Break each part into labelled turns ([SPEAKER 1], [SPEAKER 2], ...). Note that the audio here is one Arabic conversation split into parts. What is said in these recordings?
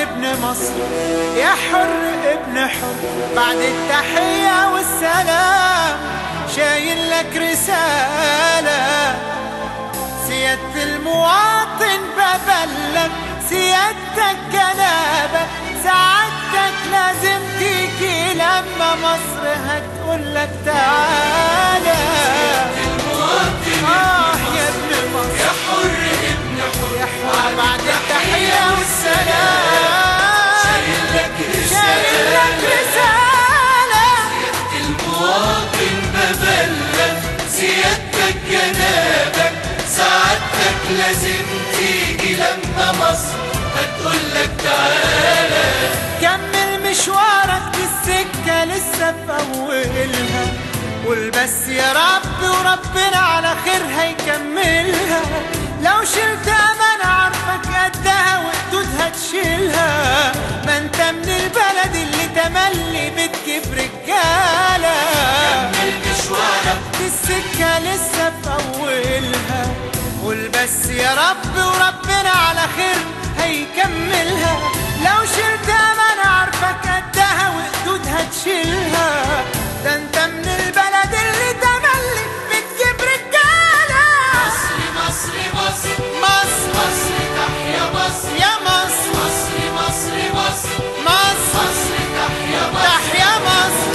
[SPEAKER 1] ابن مصر يا حر ابن حر، بعد التحية والسلام شايل لك رسالة. سيادة المواطن ببلغ سيادتك جنابك، سعادتك لازم تيجي لما مصر هتقولك تعالى. يا ابن مصر
[SPEAKER 2] يا حر ابن حر،
[SPEAKER 1] يا حر بعد التحية والسلام
[SPEAKER 2] شايل لك
[SPEAKER 1] رسالة.
[SPEAKER 2] سيادة المواطن ببلغ سيادتك جنابك، سعادتك لازم تيجي لما مصر هتقولك تعالى.
[SPEAKER 1] كمل مشوارك دي السكة لسه في أولها، قول بس يا رب وربنا على خير هيكملها. لو شلت أمانة عارفك قدها وقدودها تشيلها، ما انت من البلد اللي تملي بتجيب رجالة.
[SPEAKER 2] كمل مشوارك
[SPEAKER 1] دي السكة لسه في أولها، قول بس يا رب وربنا على خير هيكملها. لو شلت أمانة عارفك قدها وقدودها تشيلها، ده انت من البلد اللي تملي بتجيب رجالة.
[SPEAKER 2] مصر مصر
[SPEAKER 1] مصر
[SPEAKER 2] مصر تحيا مصر،
[SPEAKER 1] يا مصر
[SPEAKER 2] مصر مصر مصر
[SPEAKER 1] مصر
[SPEAKER 2] مصر تحيا مصر.
[SPEAKER 1] تحيا مصر.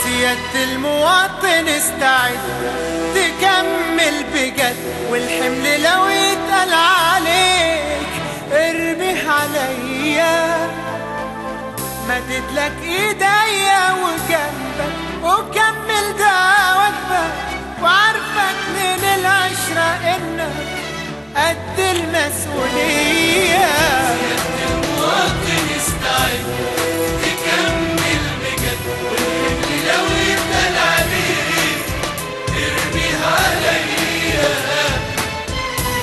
[SPEAKER 1] سيادة المواطن استعد تكمل بجد، والحمل لو يتقل عليك ارميه عليا. مددلك ايديا وجنبك وكمل ده واجبك، وعارفك من العشرة انك قد المسؤولية.
[SPEAKER 2] سيادة المواطن استعد تكمل بجد، والحمل لو يتقل عليك ارميه عليا.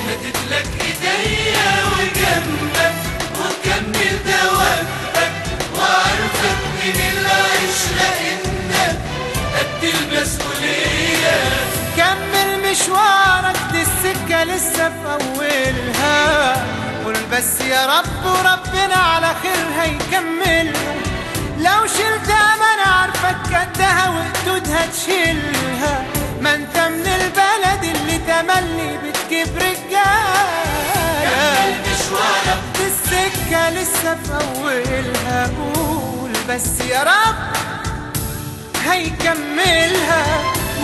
[SPEAKER 2] مددلك ايديا وجنبك وكمل ده واجبك، وعارفك من العشرة انك قد المسؤولية.
[SPEAKER 1] كمل مشوارك دي السكة لسه في أولها، قول بس يا رب وربنا على خير هيكملها. لو شلت أمانة عارفك قدها وقدودها تشيلها، ما انت من البلد اللي تملي بتجيب رجالة.
[SPEAKER 2] كمل مشوارك
[SPEAKER 1] دي السكة لسه في أولها، قول بس يا رب هيكملها.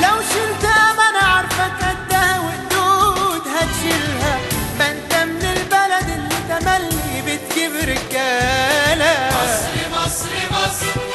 [SPEAKER 1] لو شلت أمانة عارفك قدها وقدودها تشيلها، ما انت من البلد اللي تملي بتجيب رجالة.
[SPEAKER 2] مصر مصر مصر